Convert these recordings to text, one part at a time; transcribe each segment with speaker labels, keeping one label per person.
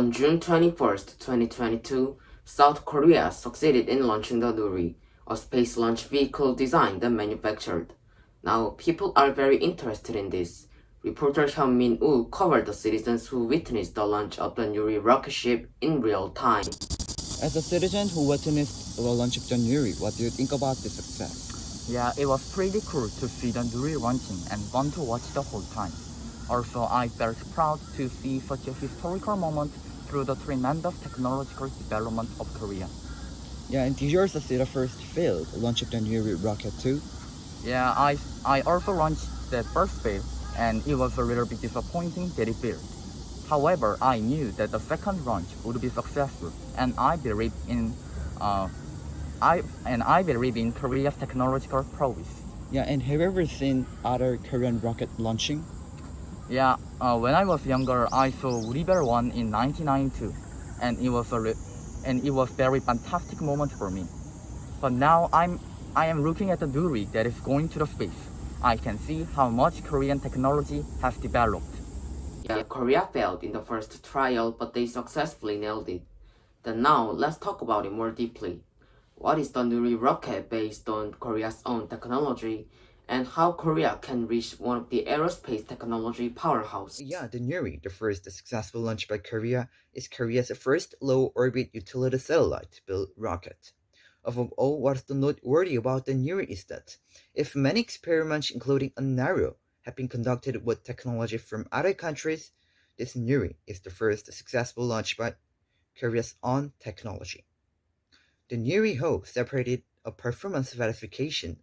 Speaker 1: On June 21, 2022, South Korea succeeded in launching the Nuri, a space launch vehicle designed and manufactured. Now, people are very interested in this. Reporter Hyun Min Woo covered the citizens who witnessed the launch of the Nuri rocket ship in real time.
Speaker 2: As a citizen who witnessed the launch of the Nuri, what do you think about the success?
Speaker 3: Yeah, it was pretty cool to see the Nuri launching and fun to watch the whole time. Also, I felt proud to see such a historical moment through the tremendous technological development of Korea.
Speaker 2: Yeah, and did you also see the first failed launch of the Nuri rocket too?
Speaker 3: Yeah, I also launched the first fail, and it was a little bit disappointing that it failed. However, I knew that the second launch would be successful, and I believe in Korea's technological prowess.
Speaker 2: Yeah, and have you ever seen other Korean rocket launching?
Speaker 3: Yeah, when I was younger, I saw Uriber 1 in 1992, and it was very fantastic moment for me. But now I am looking at the Nuri that is going to the space. I can see how much Korean technology has developed.
Speaker 1: Yeah, Korea failed in the first trial, but they successfully nailed it. Then now, let's talk about it more deeply. What is the Nuri rocket based on Korea's own technology, and how Korea can reach one of the aerospace technology powerhouse?
Speaker 2: Yeah, the Nuri, the first successful launch by Korea, is Korea's first low-orbit utility satellite-built rocket. Of all, what's the noteworthy about the Nuri is that, if many experiments, including a narrow, have been conducted with technology from other countries, this Nuri is the first successful launch by Korea's own technology. The Nuri-ho separated a performance verification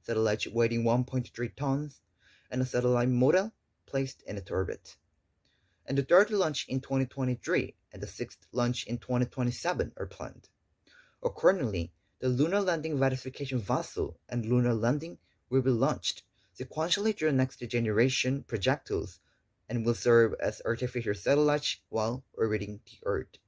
Speaker 2: satellite weighing 1.3 tons and a satellite model placed in its orbit. And the third launch in 2023 and the sixth launch in 2027 are planned. Accordingly, the Lunar Landing Verification Vessel and Lunar Landing will be launched sequentially through next generation projectiles and will serve as artificial satellites while orbiting the Earth.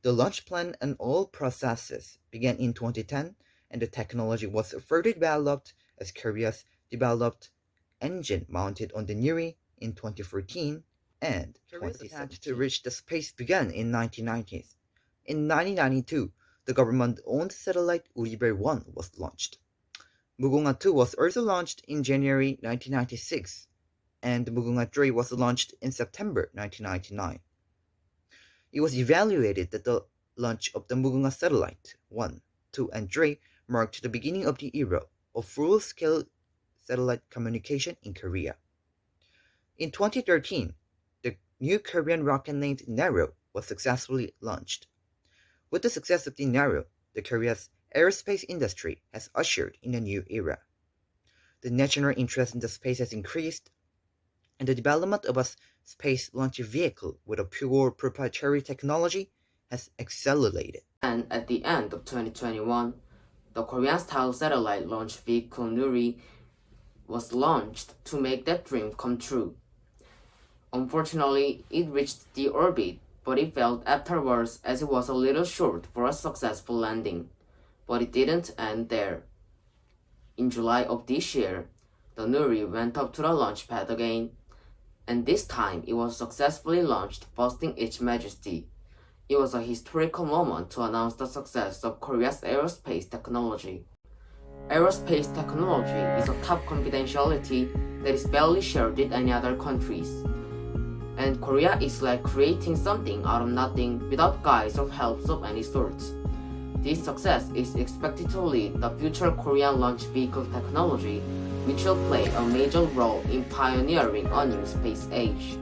Speaker 2: The launch plan and all processes began in 2010, and the technology was further developed as Korea's developed engine mounted on the Nuri in 2014 and 2017 to reach the space began in 1990s. In 1992, the government-owned satellite Uriber 1 was launched. Mugunga 2 was also launched in January 1996, and Mugunga 3 was launched in September 1999. It was evaluated that the launch of the Mugunga satellite 1, 2, and 3 marked the beginning of the era of full-scale satellite communication in Korea. In 2013, the new Korean rocket named Naro was successfully launched. With the success of the Naro, the Korea's aerospace industry has ushered in a new era. The national interest in the space has increased, and the development of a space launch vehicle with a pure proprietary technology has accelerated.
Speaker 1: And at the end of 2021, the Korean-style satellite launch vehicle Nuri was launched to make that dream come true. Unfortunately, it reached the orbit, but it failed afterwards as it was a little short for a successful landing. But it didn't end there. In July of this year, the Nuri went up to the launch pad again, and this time it was successfully launched, boasting its majesty. It was a historical moment to announce the success of Korea's aerospace technology. Aerospace technology is a top confidentiality that is barely shared with any other countries. And Korea is like creating something out of nothing without guise or helps of any sort. This success is expected to lead the future Korean launch vehicle technology, which will play a major role in pioneering a new space age.